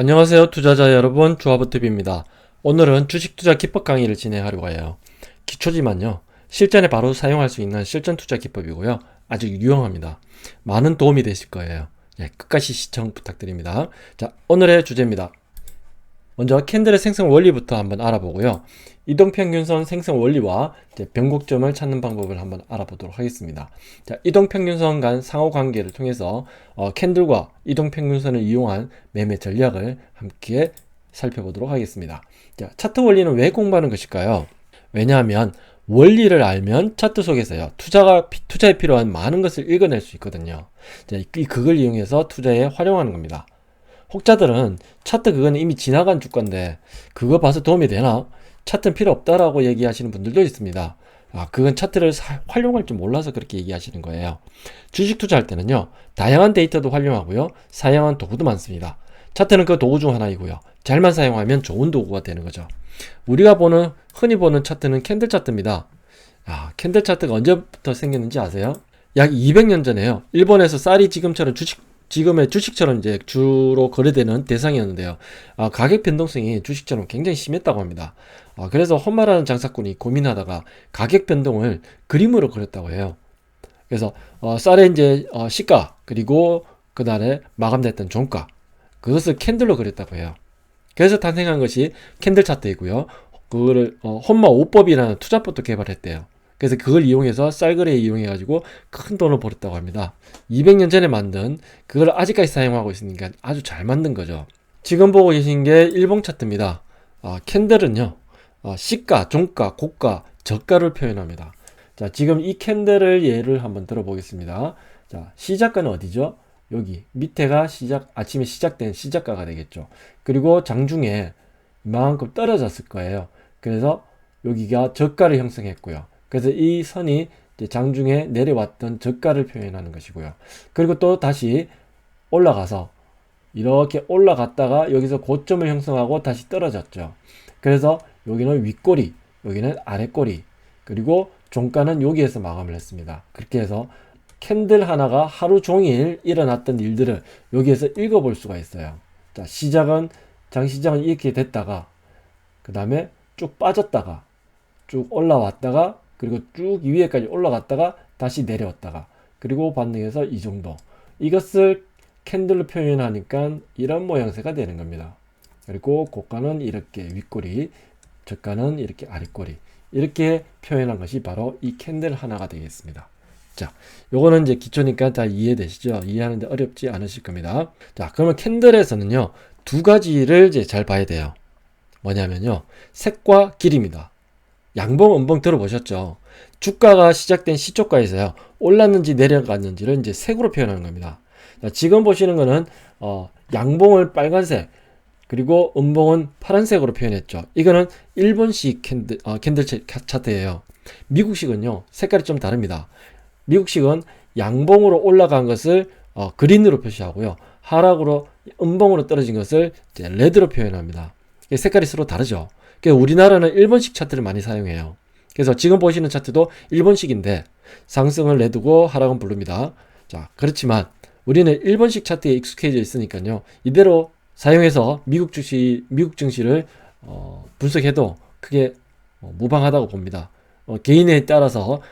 안녕하세요 투자자 여러분, 조합원TV입니다. 오늘은 주식 투자 기법 강의를 진행하려고 해요. 기초지만요, 실전에 바로 사용할 수 있는 실전 투자 기법이고요, 아주 유용합니다. 많은 도움이 되실 거예요. 끝까지 시청 부탁드립니다. 자, 오늘의 주제입니다. 먼저 캔들의 생성 원리부터 한번 알아보고요, 이동평균선 생성 원리와 변곡점을 찾는 방법을 한번 알아보도록 하겠습니다. 자, 이동평균선 간 상호관계를 통해서 캔들과 이동평균선을 이용한 매매 전략을 함께 살펴보도록 하겠습니다. 자, 차트 원리는 왜 공부하는 것일까요? 왜냐하면 원리를 알면 차트 속에서요, 투자에 필요한 많은 것을 읽어낼 수 있거든요. 자, 그걸 이용해서 투자에 활용하는 겁니다. 혹자들은 차트 그거는 이미 지나간 주가인데 그거 봐서 도움이 되나? 차트는 필요 없다라고 얘기하시는 분들도 있습니다. 그건 차트를 활용할 줄 몰라서 그렇게 얘기하시는 거예요. 주식 투자할 때는요, 다양한 데이터도 활용하고요, 사용한 도구도 많습니다. 차트는 그 도구 중 하나이고요, 잘만 사용하면 좋은 도구가 되는 거죠. 우리가 흔히 보는 차트는 캔들 차트입니다. 캔들 차트가 언제부터 생겼는지 아세요? 약 200년 전에요. 일본에서 쌀이 지금의 주식처럼 이제 주로 거래되는 대상이었는데요. 가격 변동성이 주식처럼 굉장히 심했다고 합니다. 그래서 혼마라는 장사꾼이 고민하다가 가격 변동을 그림으로 그렸다고 해요. 그래서 쌀의 이제 시가, 그리고 그날에 마감됐던 종가, 그것을 캔들로 그렸다고 해요. 그래서 탄생한 것이 캔들 차트이고요. 그거를 혼마 5법이라는 투자법도 개발했대요. 그래서 그걸 이용해서 쌀거래에 이용해가지고 큰 돈을 벌었다고 합니다. 200년 전에 만든 그걸 아직까지 사용하고 있으니까 아주 잘 만든 거죠. 지금 보고 계신 게 일봉 차트입니다. 캔들은요, 시가, 종가, 고가, 저가를 표현합니다. 자, 지금 이 캔들을 예를 한번 들어보겠습니다. 자, 시작가는 어디죠? 여기 밑에가 아침에 시작된 시작가가 되겠죠. 그리고 장중에 이만큼 떨어졌을 거예요. 그래서 여기가 저가를 형성했고요. 그래서 이 선이 장중에 내려왔던 저가를 표현하는 것이고요. 그리고 또 다시 올라가서 이렇게 올라갔다가 여기서 고점을 형성하고 다시 떨어졌죠. 그래서 여기는 윗꼬리, 여기는 아랫꼬리, 그리고 종가는 여기에서 마감을 했습니다. 그렇게 해서 캔들 하나가 하루 종일 일어났던 일들을 여기에서 읽어볼 수가 있어요. 자, 장시장은 이렇게 됐다가 그 다음에 쭉 빠졌다가 쭉 올라왔다가, 그리고 쭉 위에까지 올라갔다가 다시 내려왔다가, 그리고 반등해서 이 정도. 이것을 캔들로 표현하니까 이런 모양새가 되는 겁니다. 그리고 고가는 이렇게 윗꼬리, 저가는 이렇게 아랫꼬리, 이렇게 표현한 것이 바로 이 캔들 하나가 되겠습니다. 자, 요거는 이제 기초니까 다 이해되시죠? 이해하는데 어렵지 않으실 겁니다. 자, 그러면 캔들에서는요, 두 가지를 이제 잘 봐야 돼요. 뭐냐면요, 색과 길입니다. 양봉, 음봉 들어보셨죠? 주가가 시작된 시초가에서요, 올랐는지 내려갔는지를 이제 색으로 표현하는 겁니다. 자, 지금 보시는 거는 양봉을 빨간색, 그리고 음봉은 파란색으로 표현했죠. 이거는 일본식 캔들 차트예요. 미국식은요, 색깔이 좀 다릅니다. 미국식은 양봉으로 올라간 것을 그린으로 표시하고요, 하락으로 음봉으로 떨어진 것을 이제 레드로 표현합니다. 색깔이 서로 다르죠. 우리나라는 일본식 차트를 많이 사용해요. 그래서 지금 보시는 차트도 일본식인데 상승은 레드고 하락은 블루입니다. 자, 그렇지만 우리는 일본식 차트에 익숙해져 있으니까요, 이대로 사용해서 미국 증시를 분석해도 크게 무방하다고 봅니다. 개인에 따라서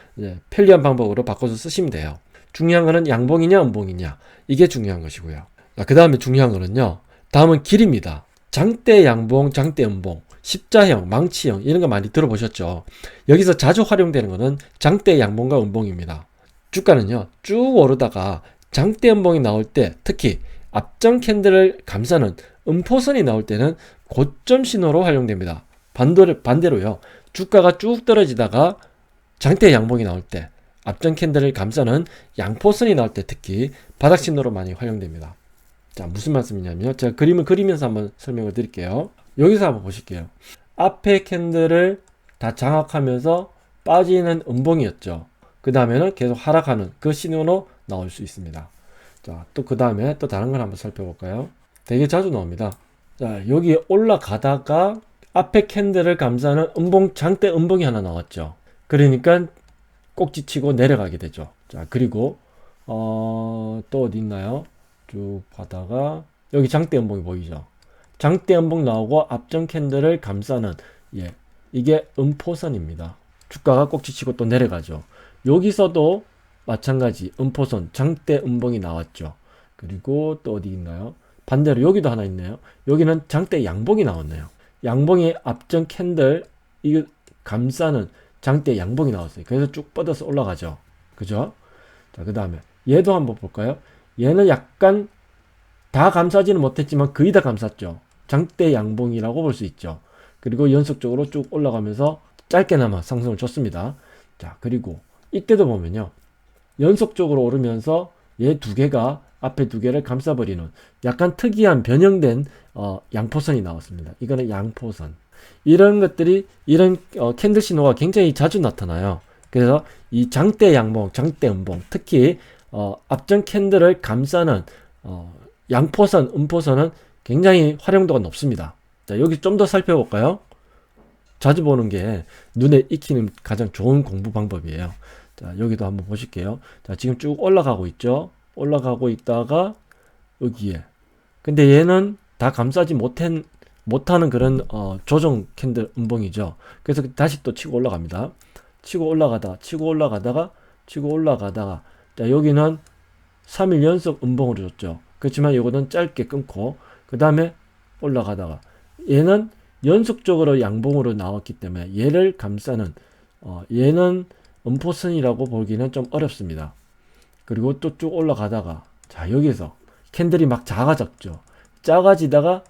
편리한 방법으로 바꿔서 쓰시면 돼요. 중요한 거는 양봉이냐 음봉이냐, 이게 중요한 것이고요. 그 다음에 중요한 거는요, 다음은 길입니다. 장대 양봉, 장대 음봉, 십자형, 망치형, 이런 거 많이 들어보셨죠? 여기서 자주 활용되는 거는 장대 양봉과 음봉입니다. 주가는요, 쭉 오르다가 장대 음봉이 나올 때, 특히 앞전 캔들을 감싸는 음포선이 나올 때는 고점 신호로 활용됩니다. 반대로요, 주가가 쭉 떨어지다가 장대 양봉이 나올 때, 앞전 캔들을 감싸는 양포선이 나올 때 특히 바닥 신호로 많이 활용됩니다. 자, 무슨 말씀이냐면, 제가 그림을 그리면서 한번 설명을 드릴게요. 여기서 한번 보실게요. 앞에 캔들을 다 장악하면서 빠지는 음봉이었죠. 그 다음에는 계속 하락하는 그 신호로 나올 수 있습니다. 자, 또 그 다음에 또 다른 걸 한번 살펴볼까요? 되게 자주 나옵니다. 자, 여기 올라가다가 앞에 캔들을 감싸는 장대 음봉이 하나 나왔죠. 그러니까 꼭지치고 내려가게 되죠. 자, 그리고 또 어디 있나요? 쭉 가다가 여기 장대 음봉이 보이죠. 장대 음봉 나오고 앞전 캔들을 감싸는, 예, 이게 음포선입니다. 주가가 꼭지치고 또 내려가죠. 여기서도 마찬가지 음포선 장대 음봉이 나왔죠. 그리고 또 어디 있나요? 반대로 여기도 하나 있네요. 여기는 장대 양봉이 나왔네요. 양봉이 앞전 캔들 이거 감싸는 장대 양봉이 나왔어요. 그래서 쭉 뻗어서 올라가죠. 그죠? 자, 그 다음에 얘도 한번 볼까요? 얘는 약간 다 감싸지는 못했지만 거의 다 감쌌죠. 장대 양봉이라고 볼 수 있죠. 그리고 연속적으로 쭉 올라가면서 짧게나마 상승을 줬습니다. 자, 그리고 이때도 보면요, 연속적으로 오르면서 얘 두 개가 앞에 두 개를 감싸버리는 약간 특이한 변형된 양포선이 나왔습니다. 이거는 양포선. 이런 것들이 이런 캔들 신호가 굉장히 자주 나타나요. 그래서 이 장대 양봉, 장대 음봉, 특히 앞전 캔들을 감싸는 양포선, 음포선은 굉장히 활용도가 높습니다. 자, 여기 좀 더 살펴볼까요? 자주 보는 게 눈에 익히는 가장 좋은 공부 방법이에요. 자, 여기도 한번 보실게요. 자, 지금 쭉 올라가고 있죠. 올라가고 있다가 여기에. 근데 얘는 다 감싸지 못하는 그런 조정 캔들 음봉이죠. 그래서 다시 또 치고 올라갑니다. 치고 올라가다가 자, 여기는 3일 연속 음봉으로 줬죠. 그렇지만 이거는 짧게 끊고 그 다음에 올라가다가 얘는 연속적으로 양봉으로 나왔기 때문에 얘를 감싸는 얘는 음포선이라고 보기는 좀 어렵습니다. 그리고 또 쭉 올라가다가 자, 여기서 캔들이 막 작아졌죠. 작아지다가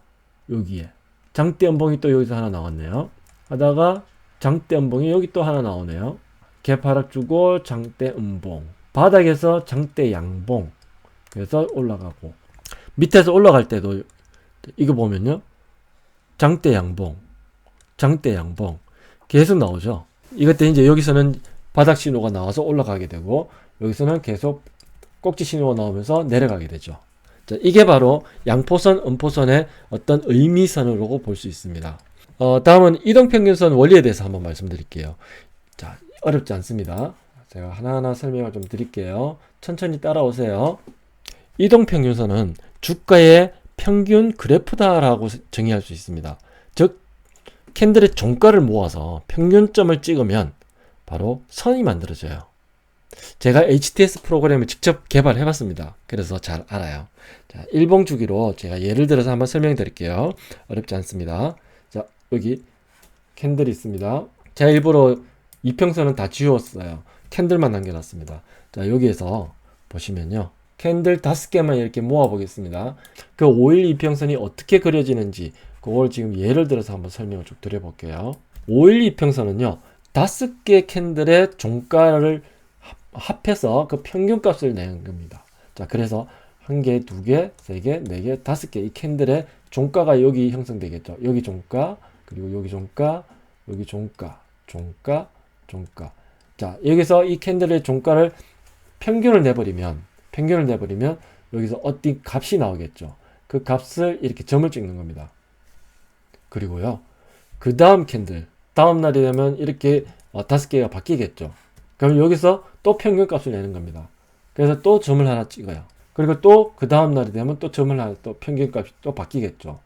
여기에 장대 음봉이 또 여기서 하나 나왔네요. 하다가 장대 음봉이 여기 또 하나 나오네요. 개파락 주고 장대 음봉, 바닥에서 장대 양봉, 그래서 올라가고 밑에서 올라갈 때도 이거 보면요, 장대 양봉 계속 나오죠. 이것 때 이제 여기서는 바닥 신호가 나와서 올라가게 되고 여기서는 계속 꼭지 신호가 나오면서 내려가게 되죠. 자, 이게 바로 양포선, 음포선의 어떤 의미선으로 볼 수 있습니다. 다음은 이동평균선 원리에 대해서 한번 말씀드릴게요. 자, 어렵지 않습니다. 제가 하나하나 설명을 좀 드릴게요. 천천히 따라오세요. 이동평균선은 주가의 평균 그래프다라고 정의할 수 있습니다. 즉, 캔들의 종가를 모아서 평균점을 찍으면 바로 선이 만들어져요. 제가 HTS 프로그램을 직접 개발해 봤습니다. 그래서 잘 알아요. 자, 일봉 주기로 제가 예를 들어서 한번 설명해 드릴게요. 어렵지 않습니다. 자, 여기 캔들이 있습니다. 제가 일부러 이평선은 다 지웠어요. 캔들만 남겨놨습니다. 자, 여기에서 보시면요, 캔들 5개만 이렇게 모아 보겠습니다. 그 5일 이평선이 어떻게 그려지는지 그걸 지금 예를 들어서 한번 설명을 쭉 드려볼게요. 5일 이평선은요, 5개 캔들의 종가를 합해서 그 평균값을 내는 겁니다. 자, 그래서 1개, 2개, 3개, 4개, 5개 이 캔들의 종가가 여기 형성되겠죠. 여기 종가, 그리고 여기 종가, 여기 종가. 자, 여기서 이 캔들의 종가를 평균을 내버리면 여기서 어떤 값이 나오겠죠. 그 값을 이렇게 점을 찍는 겁니다. 그리고요, 그 다음 캔들, 다음 날이 되면 이렇게 5개가 바뀌겠죠. 그럼 여기서 또 평균값을 내는 겁니다. 그래서 또 점을 하나 찍어요. 그리고 또 그 다음 날이 되면 또 점을 하나, 또 평균값이 또 바뀌겠죠.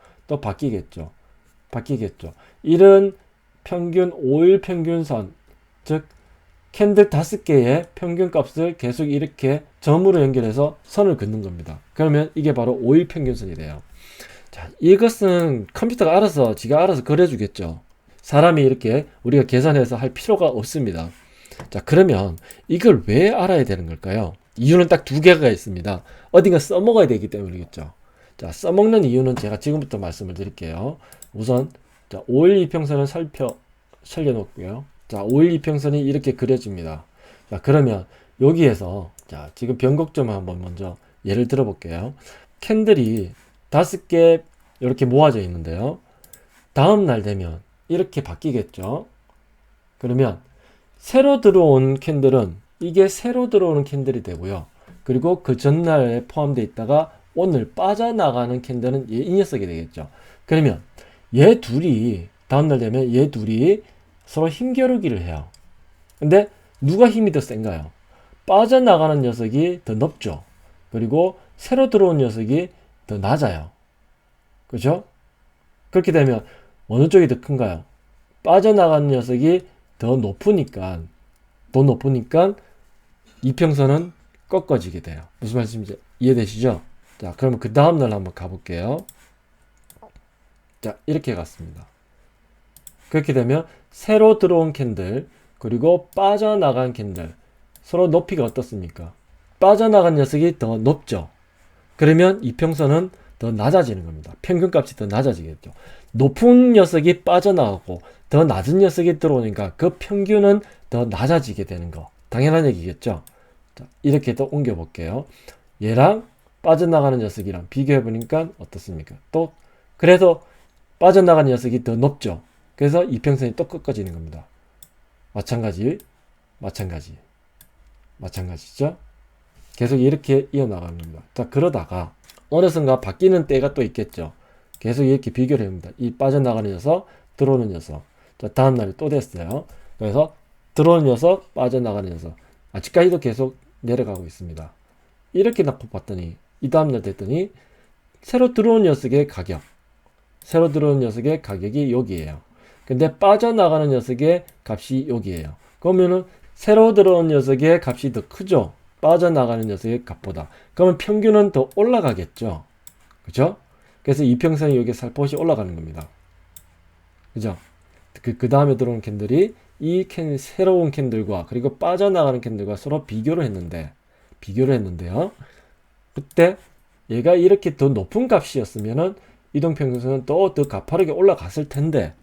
바뀌겠죠. 이런 평균 5일 평균선, 즉 캔들 5개의 평균값을 계속 이렇게 점으로 연결해서 선을 긋는 겁니다. 그러면 이게 바로 5일 평균선이 돼요. 자, 이것은 컴퓨터가 지가 알아서 그려주겠죠. 사람이 이렇게 우리가 계산해서 할 필요가 없습니다. 자, 그러면 이걸 왜 알아야 되는 걸까요? 이유는 딱 2개가 있습니다. 어딘가 써먹어야 되기 때문이겠죠. 자, 써먹는 이유는 제가 지금부터 말씀을 드릴게요. 우선, 자, 5일 이평선을 살려놓고요. 자, 5일 이평선이 이렇게 그려집니다. 자, 그러면 여기에서, 자, 지금 변곡점 한번 먼저 예를 들어볼게요. 캔들이 5개 이렇게 모아져 있는데요. 다음 날 되면 이렇게 바뀌겠죠. 그러면 새로 들어온 캔들은 이게 새로 들어오는 캔들이 되고요. 그리고 그 전날에 포함되어 있다가 오늘 빠져나가는 캔들은 이 녀석이 되겠죠. 그러면 얘 둘이 다음날 되면 얘 둘이 서로 힘겨루기를 해요. 근데 누가 힘이 더 센가요? 빠져나가는 녀석이 더 높죠. 그리고 새로 들어온 녀석이 더 낮아요. 그죠? 그렇게 되면 어느 쪽이 더 큰가요? 빠져나가는 녀석이 더 높으니까 이평선은 꺾어지게 돼요. 무슨 말씀인지 이해되시죠? 자, 그러면 그 다음날 한번 가볼게요. 자, 이렇게 갔습니다. 그렇게 되면 새로 들어온 캔들 그리고 빠져나간 캔들 서로 높이가 어떻습니까? 빠져나간 녀석이 더 높죠. 그러면 이평선은 더 낮아지는 겁니다. 평균값이 더 낮아지겠죠. 높은 녀석이 빠져나가고 더 낮은 녀석이 들어오니까 그 평균은 더 낮아지게 되는 거. 당연한 얘기겠죠. 자, 이렇게 또 옮겨 볼게요. 얘랑 빠져나가는 녀석이랑 비교해 보니까 어떻습니까? 또 그래서 빠져나가는 녀석이 더 높죠. 그래서 이평선이 또 꺾어지는 겁니다. 마찬가지죠. 계속 이렇게 이어나가는 겁니다. 자, 그러다가 어느 순간 바뀌는 때가 또 있겠죠. 계속 이렇게 비교를 해봅니다. 이 빠져나가는 녀석, 들어오는 녀석. 자, 다음날이 또 됐어요. 그래서 들어오는 녀석, 빠져나가는 녀석. 아직까지도 계속 내려가고 있습니다. 이렇게 놓고 봤더니 이 다음날 됐더니 새로 들어온 녀석의 가격이 여기에요. 근데 빠져나가는 녀석의 값이 여기에요. 그러면은 새로 들어온 녀석의 값이 더 크죠? 빠져나가는 녀석의 값보다. 그러면 평균은 더 올라가겠죠? 그죠? 그래서 이평선이 여기 살포시 올라가는 겁니다. 그죠? 그 다음에 들어온 캔들이 새로운 캔들과 그리고 빠져나가는 캔들과 서로 비교를 했는데요. 그때 얘가 이렇게 더 높은 값이었으면은 이동평균선은 또 더 가파르게 올라갔을 텐데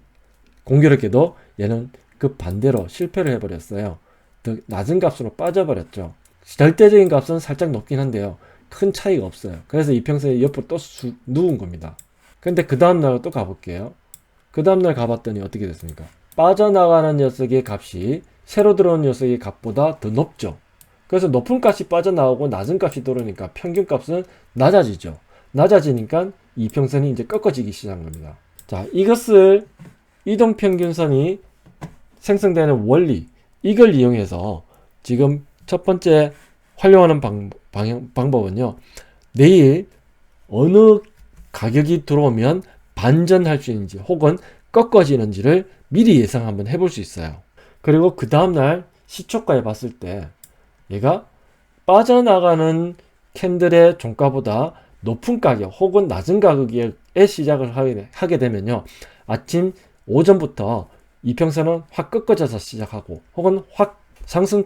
공교롭게도 얘는 그 반대로 실패를 해버렸어요. 더 낮은 값으로 빠져버렸죠. 절대적인 값은 살짝 높긴 한데요. 큰 차이가 없어요. 그래서 이평선이 옆으로 또 누운 겁니다. 근데 그 다음날 또 가볼게요. 그 다음날 가봤더니 어떻게 됐습니까? 빠져나가는 녀석의 값이 새로 들어온 녀석의 값보다 더 높죠. 그래서 높은 값이 빠져나오고 낮은 값이 들어오니까 평균값은 낮아지죠. 낮아지니까 이평선이 이제 꺾어지기 시작한 겁니다. 자, 이것을 이동평균선이 생성되는 원리, 이걸 이용해서 지금 첫 번째 활용하는 방법은요. 내일 어느 가격이 들어오면 반전할 수 있는지 혹은 꺾어지는지를 미리 예상 한번 해볼 수 있어요. 그리고 그 다음날 시초가에 봤을 때 얘가 빠져나가는 캔들의 종가보다 높은 가격 혹은 낮은 가격에 시작을 하게 되면요. 아침 오전부터 이평선은 확 꺾어져서 시작하고 혹은 확 상승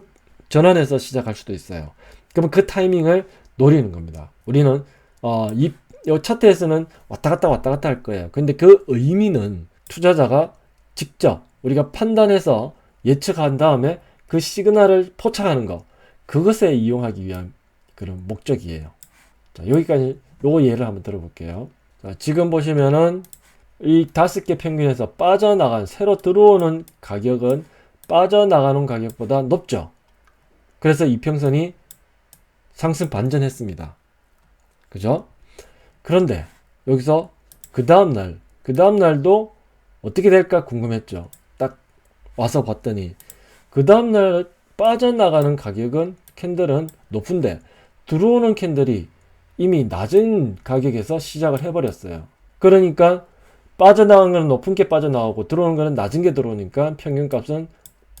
전환해서 시작할 수도 있어요. 그러면 그 타이밍을 노리는 겁니다. 우리는 이 차트에서는 왔다 갔다 할 거예요. 근데 그 의미는 투자자가 직접 우리가 판단해서 예측한 다음에 그 시그널을 포착하는 거, 그것에 이용하기 위한 그런 목적이에요. 자, 여기까지 요거 예를 한번 들어볼게요. 자, 지금 보시면은 이 5개 평균에서 새로 들어오는 가격은 빠져나가는 가격보다 높죠. 그래서 이평선이 상승 반전했습니다. 그죠? 그런데 여기서 그 다음날도 어떻게 될까 궁금했죠. 딱 와서 봤더니 그 다음날 빠져나가는 캔들은 높은데 들어오는 캔들이 이미 낮은 가격에서 시작을 해버렸어요. 그러니까 빠져나가는 건 높은 게 빠져나오고 들어오는 거는 낮은 게 들어오니까 평균값은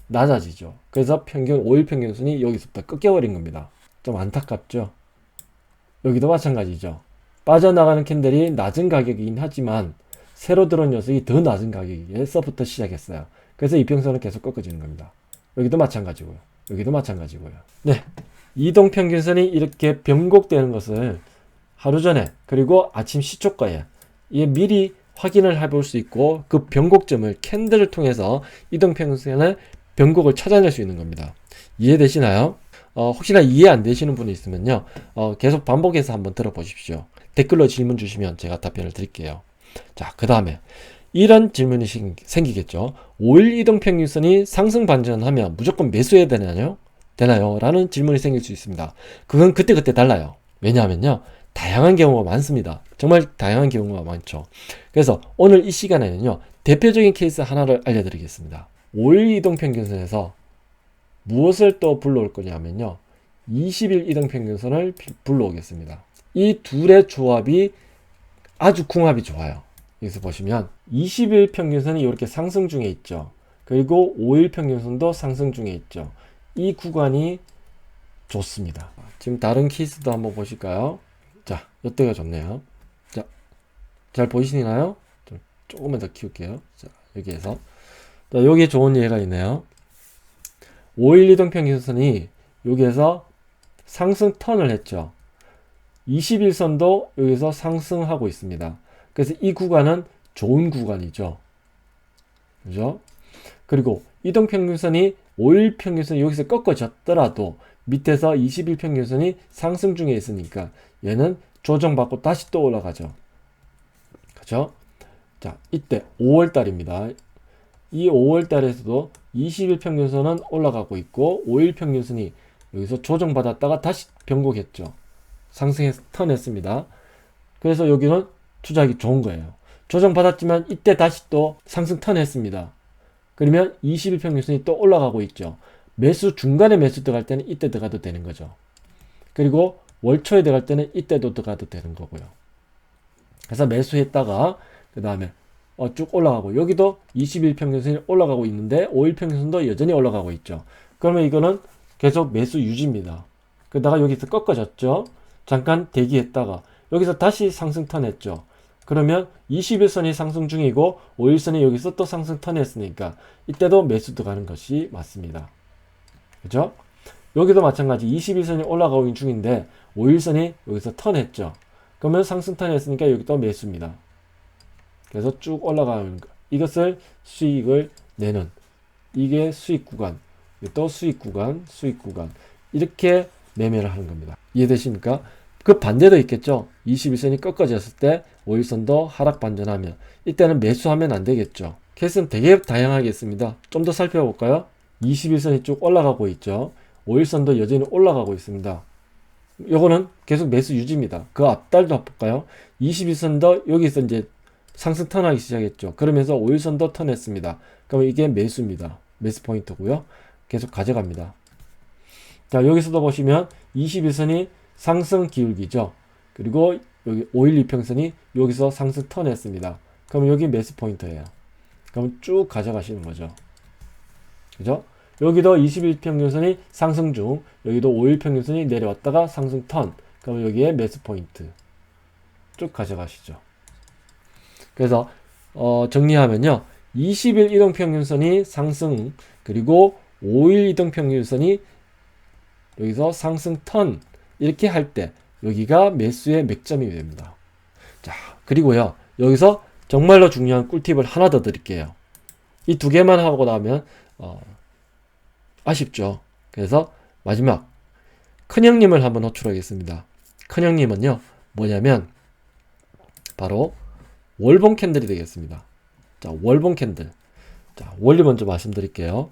낮아지죠. 그래서 5일 평균선이 여기서부터 꺾여버린 겁니다. 좀 안타깝죠. 여기도 마찬가지죠. 빠져나가는 캔들이 낮은 가격이긴 하지만 새로 들어온 녀석이 더 낮은 가격에서부터 시작했어요. 그래서 이평선은 계속 꺾어지는 겁니다. 여기도 마찬가지고요. 네, 이동평균선이 이렇게 변곡되는 것을 하루 전에 그리고 아침 시초가에 미리 확인을 해볼 수 있고 그 변곡점을 캔들을 통해서 이동평균선의 변곡을 찾아낼 수 있는 겁니다. 이해되시나요? 혹시나 이해 안 되시는 분이 있으면요, 계속 반복해서 한번 들어보십시오. 댓글로 질문 주시면 제가 답변을 드릴게요. 자, 그 다음에 이런 질문이 생기겠죠. 5일 이동평균선이 상승 반전하면 무조건 매수해야 되나요? 라는 질문이 생길 수 있습니다. 그건 그때그때 달라요. 왜냐하면요, 다양한 경우가 많습니다. 정말 다양한 경우가 많죠. 그래서 오늘 이 시간에는요, 대표적인 케이스 하나를 알려드리겠습니다. 5일 이동평균선에서 무엇을 또 불러올 거냐면요, 20일 이동평균선을 불러오겠습니다. 이 둘의 조합이 아주 궁합이 좋아요. 여기서 보시면 20일 평균선이 이렇게 상승 중에 있죠. 그리고 5일 평균선도 상승 중에 있죠. 이 구간이 좋습니다. 지금 다른 케이스도 한번 보실까요? 자, 이때가 좋네요. 자, 잘 보이시나요? 좀 조금만 더 키울게요. 자, 여기에서. 자, 여기에 좋은 예가 있네요. 5일 이동평균선이 여기에서 상승 턴을 했죠. 21선도 여기서 상승하고 있습니다. 그래서 이 구간은 좋은 구간이죠. 그죠? 그리고 이동평균선이 5일 평균선이 여기서 꺾어졌더라도 밑에서 20일 평균선이 상승 중에 있으니까 얘는 조정받고 다시 또 올라가죠. 그죠? 자, 이때 5월달입니다. 이 5월달에서도 20일 평균선은 올라가고 있고 5일 평균선이 여기서 조정받았다가 다시 변곡했죠. 상승해서 턴했습니다. 그래서 여기는 투자하기 좋은 거예요. 조정받았지만 이때 다시 또 상승 턴했습니다. 그러면 20일 평균선이 또 올라가고 있죠. 매수 중간에 매수 들어갈 때는 이때 들어가도 되는 거죠. 그리고 월초에 들어갈 때는 이때도 들어가도 되는 거고요. 그래서 매수했다가 그 다음에 쭉 올라가고 여기도 20일 평균선이 올라가고 있는데 5일 평균선도 여전히 올라가고 있죠. 그러면 이거는 계속 매수 유지입니다. 그러다가 여기서 꺾어졌죠. 잠깐 대기했다가 여기서 다시 상승 턴했죠. 그러면 21선이 상승 중이고 5일선이 여기서 또 상승 턴했으니까 이때도 매수 들어가는 것이 맞습니다. 그죠? 여기도 마찬가지 21선이 올라가고 있는 중인데 5일선이 여기서 턴했죠. 그러면 상승 턴했으니까 여기도 매수입니다. 그래서 쭉 올라가는 거. 이것을 수익을 내는 이게 수익 구간, 또 수익 구간, 수익 구간 이렇게 매매를 하는 겁니다. 이해되십니까? 그 반대도 있겠죠. 21선이 꺾어졌을 때 5일선도 하락 반전하면 이때는 매수하면 안 되겠죠. 케이스는 되게 다양하게 있습니다. 좀 더 살펴볼까요? 21선이 쭉 올라가고 있죠. 5일선도 여전히 올라가고 있습니다. 요거는 계속 매수 유지입니다. 그 앞달도 볼까요? 21선도 여기서 이제 상승 턴하기 시작했죠. 그러면서 5일선도 턴했습니다. 그러면 이게 매수입니다. 매수 포인트고요. 계속 가져갑니다. 자, 여기서도 보시면 21선이 상승 기울기죠. 그리고 여기 5일 이평선이 여기서 상승 턴했습니다. 그럼 여기 매수 포인트예요. 그럼 쭉 가져가시는 거죠. 그죠? 여기도 20일 평균선이 상승 중, 여기도 5일 평균선이 내려왔다가 상승 턴. 그럼 여기에 매수 포인트. 쭉 가져가시죠. 그래서 정리하면요. 20일 이동평균선이 상승, 그리고 5일 이동평균선이 여기서 상승 턴 이렇게 할 때 여기가 매수의 맥점이 됩니다. 자, 그리고요. 여기서 정말로 중요한 꿀팁을 하나 더 드릴게요. 이 두 개만 하고 나면 아쉽죠. 그래서 마지막 큰형님을 한번 호출하겠습니다. 큰형님은요. 뭐냐면 바로 월봉 캔들이 되겠습니다. 자, 월봉 캔들. 자, 원리 먼저 말씀드릴게요.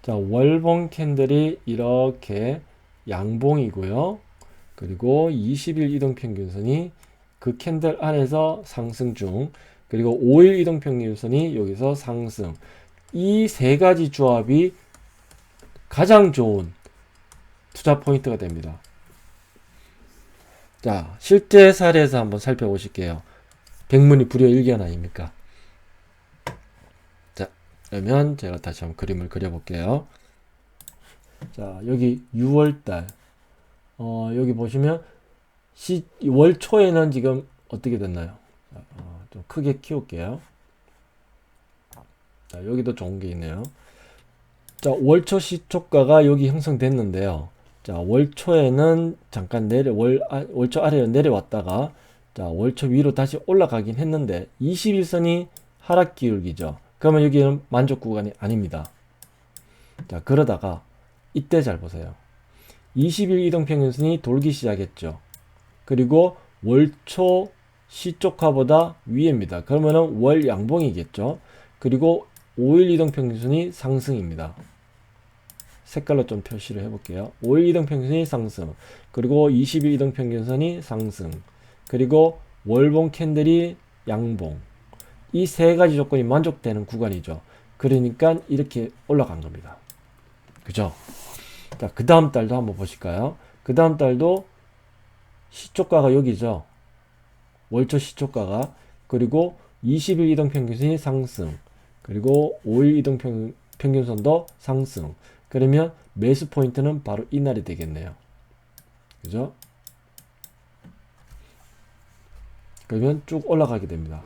자, 월봉 캔들이 이렇게 양봉이고요. 그리고 20일 이동평균선이 그 캔들 안에서 상승 중, 그리고 5일 이동평균선이 여기서 상승. 이 세 가지 조합이 가장 좋은 투자 포인트가 됩니다. 자, 실제 사례에서 한번 살펴보실게요. 백문이 불여일견 아닙니까? 자, 그러면 제가 다시 한번 그림을 그려볼게요. 자, 여기 6월달 여기 보시면 월 초에는 지금 어떻게 됐나요? 좀 크게 키울게요. 자, 여기도 좋은 게 있네요. 자, 월초 시초가가 여기 형성됐는데요. 자, 월초에는 잠깐 월초 아래로 내려왔다가 자, 월초 위로 다시 올라가긴 했는데 21선이 하락 기울기죠. 그러면 여기는 만족 구간이 아닙니다. 자, 그러다가 이때 잘 보세요. 20일 이동평균선이 돌기 시작했죠. 그리고 월초 시초가보다 위입니다. 그러면은 월 양봉이겠죠. 그리고 5일 이동평균선이 상승입니다. 색깔로 좀 표시를 해볼게요. 5일 이동평균선이 상승, 그리고 20일 이동평균선이 상승, 그리고 월봉 캔들이 양봉. 이 세 가지 조건이 만족되는 구간이죠. 그러니까 이렇게 올라간 겁니다. 그죠? 자, 그 다음 달도 한번 보실까요? 그 다음 달도 시초가가 여기죠. 월초 시초가가. 그리고 20일 이동평균선이 상승, 그리고 5일 이동평균선도 상승. 그러면 매수 포인트는 바로 이날이 되겠네요. 그죠? 그러면 쭉 올라가게 됩니다.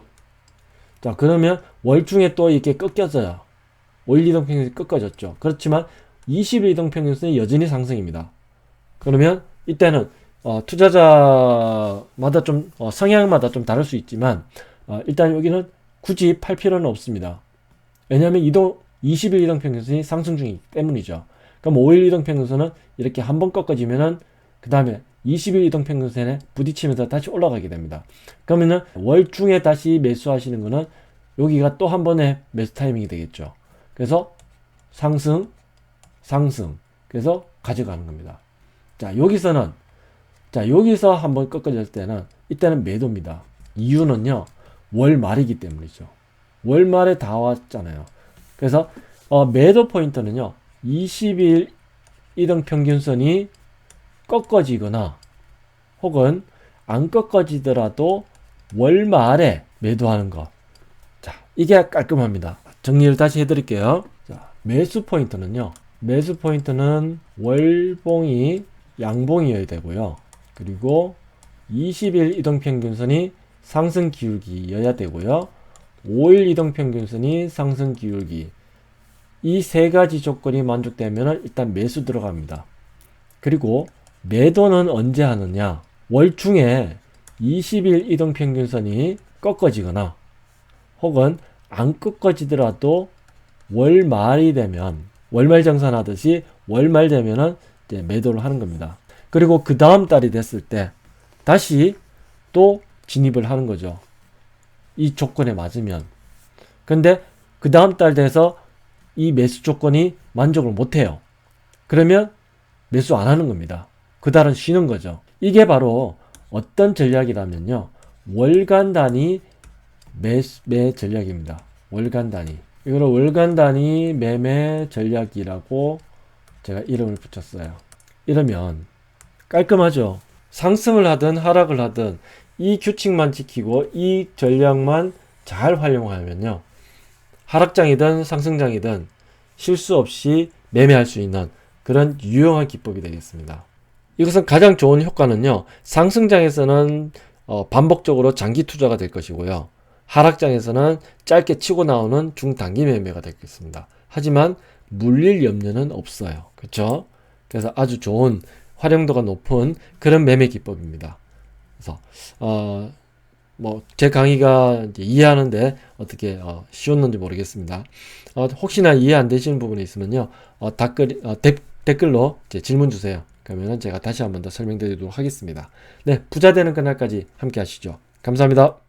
자, 그러면 월중에 또 이렇게 꺾여져요. 5일 이동평균선이 꺾어졌죠. 그렇지만 20일 이동평균선이 여전히 상승입니다. 그러면 이때는 투자자마다 좀 성향마다 좀 다를 수 있지만 일단 여기는 굳이 팔 필요는 없습니다. 왜냐하면 20일 이동평균선이 상승 중이기 때문이죠. 그럼 5일 이동평균선은 이렇게 한번 꺾어지면은 그 다음에 20일 이동평균선에 부딪히면서 다시 올라가게 됩니다. 그러면은 월중에 다시 매수하시는 거는 여기가 또 한 번의 매수 타이밍이 되겠죠. 그래서 상승, 상승. 그래서 가져가는 겁니다. 자, 여기서 한번 꺾어졌을 때는 이때는 매도입니다. 이유는요, 월 말이기 때문이죠. 월 말에 다 왔잖아요. 그래서 매도 포인트는요, 20일 이동평균선이 꺾어지거나 혹은 안 꺾어지더라도 월 말에 매도하는 거. 자, 이게 깔끔합니다. 정리를 다시 해드릴게요. 자, 매수 포인트는 월봉이 양봉이어야 되고요. 그리고 20일 이동평균선이 상승 기울기여야 되고요. 5일 이동평균선이 상승 기울기. 이 세 가지 조건이 만족되면 일단 매수 들어갑니다. 그리고 매도는 언제 하느냐? 월중에 20일 이동평균선이 꺾어지거나 혹은 안 꺾어지더라도 월말이 되면, 월말 정산하듯이 월말 되면은 이제 매도를 하는 겁니다. 그리고 그 다음 달이 됐을 때 다시 또 진입을 하는 거죠. 이 조건에 맞으면. 근데 그 다음 달 돼서 이 매수 조건이 만족을 못해요. 그러면 매수 안 하는 겁니다. 그 달은 쉬는 거죠. 이게 바로 어떤 전략이라면요, 월간 단위 매 전략입니다. 월간 단위. 이거를 월간 단위 매매 전략이라고 제가 이름을 붙였어요. 이러면 깔끔하죠. 상승을 하든 하락을 하든 이 규칙만 지키고 이 전략만 잘 활용하면요, 하락장이든 상승장이든 실수 없이 매매할 수 있는 그런 유용한 기법이 되겠습니다. 이것은 가장 좋은 효과는요, 상승장에서는 반복적으로 장기 투자가 될 것이고요, 하락장에서는 짧게 치고 나오는 중단기 매매가 되겠습니다. 하지만 물릴 염려는 없어요. 그렇죠? 그래서 아주 좋은, 활용도가 높은 그런 매매 기법입니다. 그래서 제 강의가 이제 이해하는데 어떻게 쉬웠는지 모르겠습니다. 혹시나 이해 안 되시는 부분이 있으면요, 댓글로 이제 질문 주세요. 그러면 제가 다시 한 번 더 설명드리도록 하겠습니다. 네, 부자 되는 그날까지 함께 하시죠. 감사합니다.